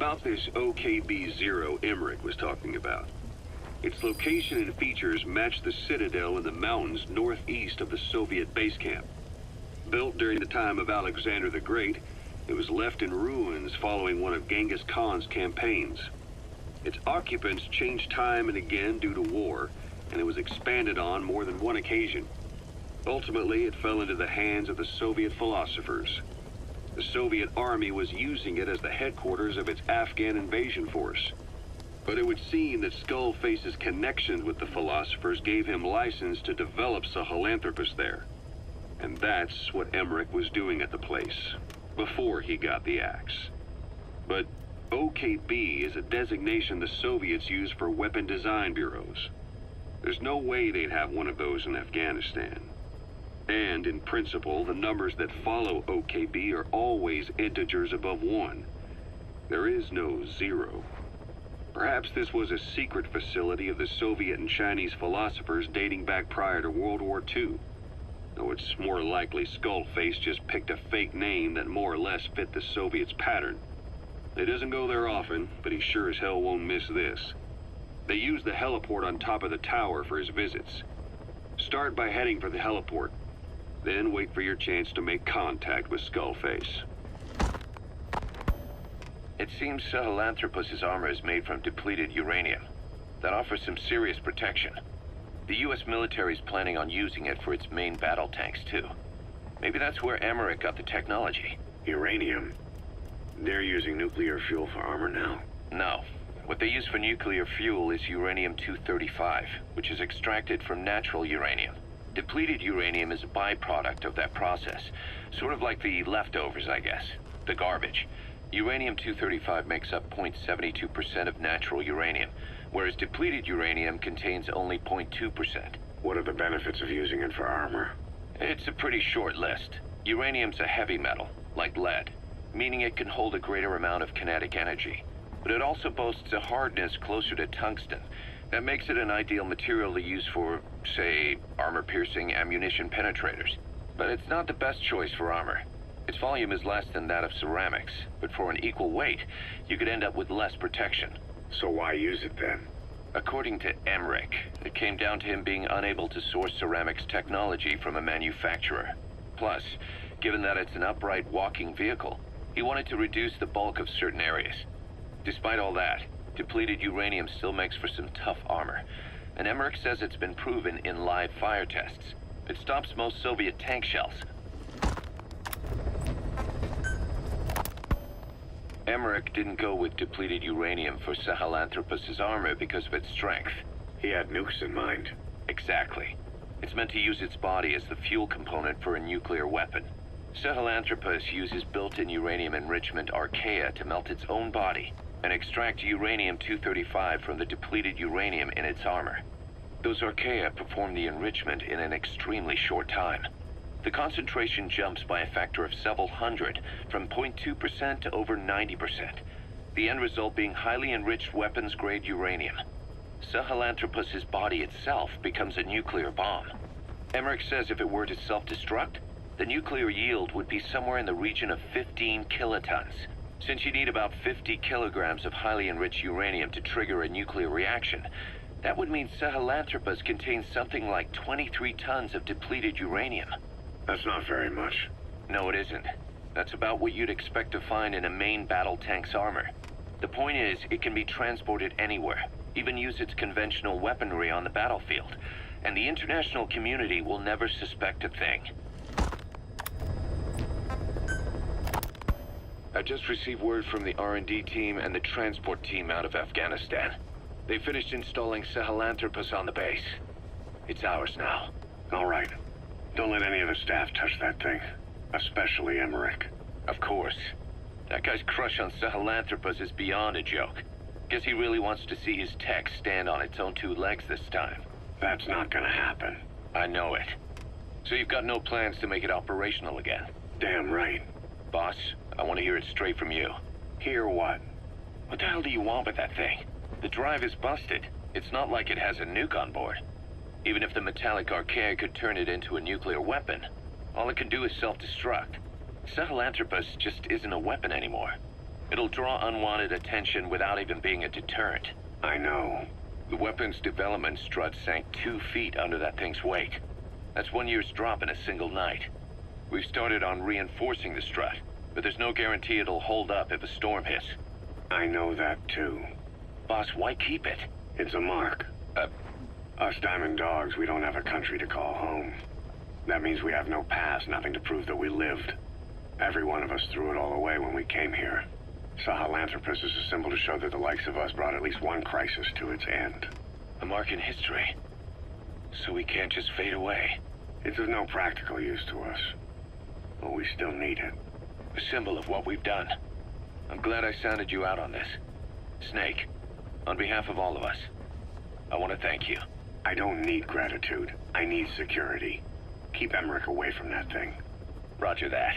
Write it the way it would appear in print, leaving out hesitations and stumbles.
about this OKB-0 Emmerich was talking about. Its location and features match the citadel in the mountains northeast of the Soviet base camp. Built during the time of Alexander the Great, it was left in ruins following one of Genghis Khan's campaigns. Its occupants changed time and again due to war, and it was expanded on more than one occasion. Ultimately, it fell into the hands of the Soviet philosophers. The Soviet army was using it as the headquarters of its Afghan invasion force. But it would seem that Skullface's connections with the philosophers gave him license to develop Sahelanthropus there. And that's what Emmerich was doing at the place, before he got the axe. But OKB is a designation the Soviets use for weapon design bureaus. There's no way they'd have one of those in Afghanistan. And in principle, the numbers that follow OKB are always integers above 1. There is no 0. Perhaps this was a secret facility of the Soviet and Chinese philosophers dating back prior to World War II. Though it's more likely Skullface just picked a fake name that more or less fit the Soviets' pattern. He doesn't go there often, but he sure as hell won't miss this. They use the heliport on top of the tower for his visits. Start by heading for the heliport, then wait for your chance to make contact with Skullface. It seems Sahelanthropus' armor is made from depleted uranium. That offers some serious protection. The US military is planning on using it for its main battle tanks, too. Maybe that's where Emmerich got the technology. Uranium? They're using nuclear fuel for armor now? No. What they use for nuclear fuel is uranium-235, which is extracted from natural uranium. Depleted uranium is a byproduct of that process. Sort of like the leftovers, I guess. The garbage. Uranium-235 makes up 0.72% of natural uranium, whereas depleted uranium contains only 0.2%. What are the benefits of using it for armor? It's a pretty short list. Uranium's a heavy metal, like lead, meaning it can hold a greater amount of kinetic energy. But it also boasts a hardness closer to tungsten. That makes it an ideal material to use for, say, armor-piercing ammunition penetrators. But it's not the best choice for armor. Its volume is less than that of ceramics, but for an equal weight, you could end up with less protection. So why use it then? According to Emmerich, it came down to him being unable to source ceramics technology from a manufacturer. Plus, given that it's an upright walking vehicle, he wanted to reduce the bulk of certain areas. Despite all that, depleted uranium still makes for some tough armor, and Emmerich says it's been proven in live fire tests. It stops most Soviet tank shells. Emmerich didn't go with depleted uranium for Sahelanthropus' armor because of its strength. He had nukes in mind. Exactly. It's meant to use its body as the fuel component for a nuclear weapon. Sahelanthropus uses built-in uranium enrichment archaea to melt its own body and extract uranium-235 from the depleted uranium in its armor. Those archaea perform the enrichment in an extremely short time. The concentration jumps by a factor of several hundred, from 0.2% to over 90%. The end result being highly enriched weapons-grade uranium. Sahelanthropus' body itself becomes a nuclear bomb. Emmerich says if it were to self-destruct, the nuclear yield would be somewhere in the region of 15 kilotons. Since you need about 50 kilograms of highly enriched uranium to trigger a nuclear reaction, that would mean Sahelanthropus contains something like 23 tons of depleted uranium. That's not very much. No, it isn't. That's about what you'd expect to find in a main battle tank's armor. The point is, it can be transported anywhere, even use its conventional weaponry on the battlefield, and the international community will never suspect a thing. I just received word from the R&D team and the transport team out of Afghanistan. They finished installing Sahelanthropus on the base. It's ours now. All right. Don't let any of the staff touch that thing. Especially Emmerich. Of course. That guy's crush on Sahelanthropus is beyond a joke. Guess he really wants to see his tech stand on its own 2 legs this time. That's not gonna happen. I know it. So you've got no plans to make it operational again? Damn right. Boss, I want to hear it straight from you. Hear what? What the hell do you want with that thing? The drive is busted. It's not like it has a nuke on board. Even if the metallic archaea could turn it into a nuclear weapon, all it can do is self-destruct. Sahelanthropus just isn't a weapon anymore. It'll draw unwanted attention without even being a deterrent. I know. The weapon's development strut sank 2 feet under that thing's weight. That's 1 year's drop in a single night. We've started on reinforcing the strut, but there's no guarantee it'll hold up if a storm hits. I know that too. Boss, why keep it? It's a mark. Us Diamond Dogs, we don't have a country to call home. That means we have no past, nothing to prove that we lived. Every one of us threw it all away when we came here. Sahelanthropus is a symbol to show that the likes of us brought at least one crisis to its end. A mark in history. So we can't just fade away. It's of no practical use to us. But we still need it. A symbol of what we've done. I'm glad I sounded you out on this. Snake, on behalf of all of us, I want to thank you. I don't need gratitude. I need security. Keep Emmerich away from that thing. Roger that.